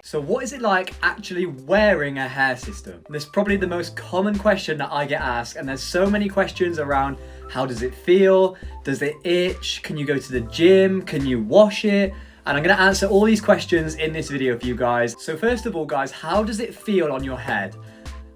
So what is it like actually wearing a hair system? This is probably the most common question that I get asked, and there's so many questions around how does it feel? Does it itch? Can you go to the gym? Can you wash it? And I'm going to answer all these questions in this video for you guys. So first of all, guys, how does it feel on your head?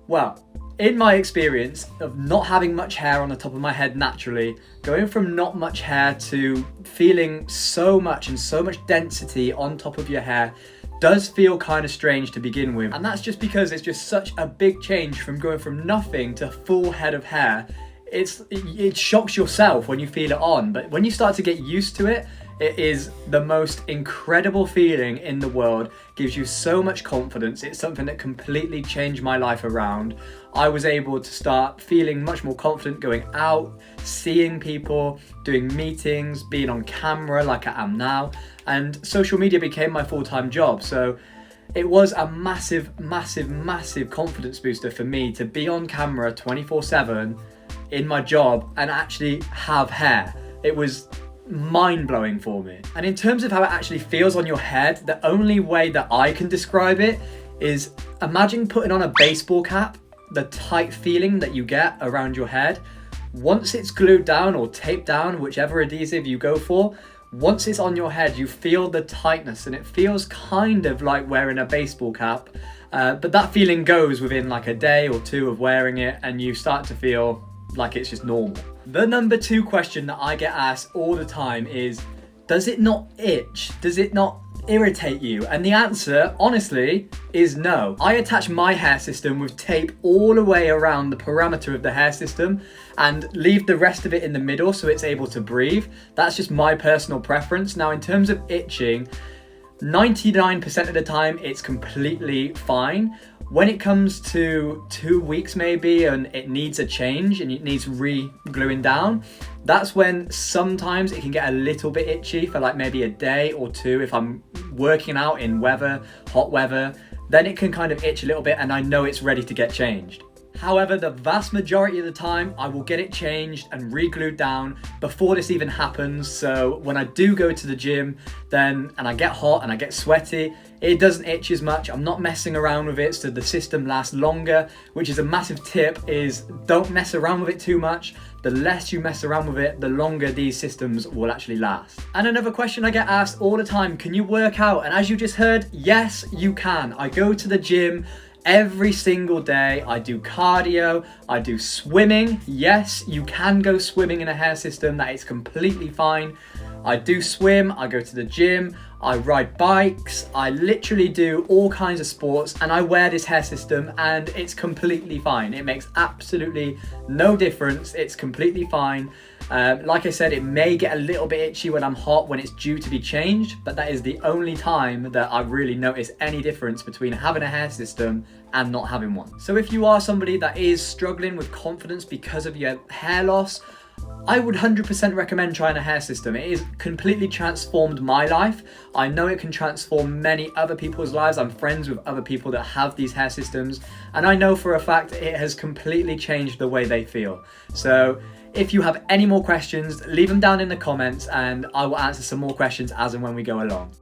Well, in my experience of not having much hair on the top of my head naturally, going from not much hair to feeling so much and so much density on top of your hair does feel kind of strange to begin with. And that's just because it's just such a big change from going from nothing to full head of hair. It shocks yourself when you feel it on, but when you start to get used to it, it is the most incredible feeling in the world. Gives you so much confidence. It's something that completely changed my life around. I was able to start feeling much more confident going out, seeing people, doing meetings, being on camera like I am now, and social media became my full-time job. So it was a massive confidence booster for me to be on camera 24/7 in my job and actually have hair. It was mind-blowing for me. And in terms of how it actually feels on your head, the only way that I can describe it is imagine putting on a baseball cap, the tight feeling that you get around your head. Once it's glued down or taped down, whichever adhesive you go for, once it's on your head, you feel the tightness, and it feels kind of like wearing a baseball cap. But that feeling goes within like a day or two of wearing it, and you start to feel like it's just normal. The number 2 question that I get asked all the time is, does it not itch? Does it not irritate you? And the answer, honestly, is no. I attach my hair system with tape all the way around the parameter of the hair system and leave the rest of it in the middle so it's able to breathe. That's just my personal preference. Now, in terms of itching, 99% of the time it's completely fine. When it comes to 2 weeks maybe and it needs a change and it needs re-gluing down, that's when sometimes it can get a little bit itchy for like maybe a day or two. If I'm working out in hot weather, then it can kind of itch a little bit and I know it's ready to get changed. However, the vast majority of the time, I will get it changed and re-glued down before this even happens. So when I do go to the gym, and I get hot and I get sweaty, it doesn't itch as much. I'm not messing around with it, so the system lasts longer, which is a massive tip, is don't mess around with it too much. The less you mess around with it, the longer these systems will actually last. And another question I get asked all the time, can you work out? And as you just heard, yes, you can. I go to the gym every single day. I do cardio, I do swimming. Yes, you can go swimming in a hair system, that is completely fine. I do swim, I go to the gym, I ride bikes, I literally do all kinds of sports, and I wear this hair system and it's completely fine. It makes absolutely no difference, it's completely fine. Like I said, it may get a little bit itchy when I'm hot, when it's due to be changed, but that is the only time that I really notice any difference between having a hair system and not having one. So if you are somebody that is struggling with confidence because of your hair loss, I would 100% recommend trying a hair system. It has completely transformed my life. I know it can transform many other people's lives. I'm friends with other people that have these hair systems, and I know for a fact it has completely changed the way they feel. So if you have any more questions, leave them down in the comments and I will answer some more questions as and when we go along.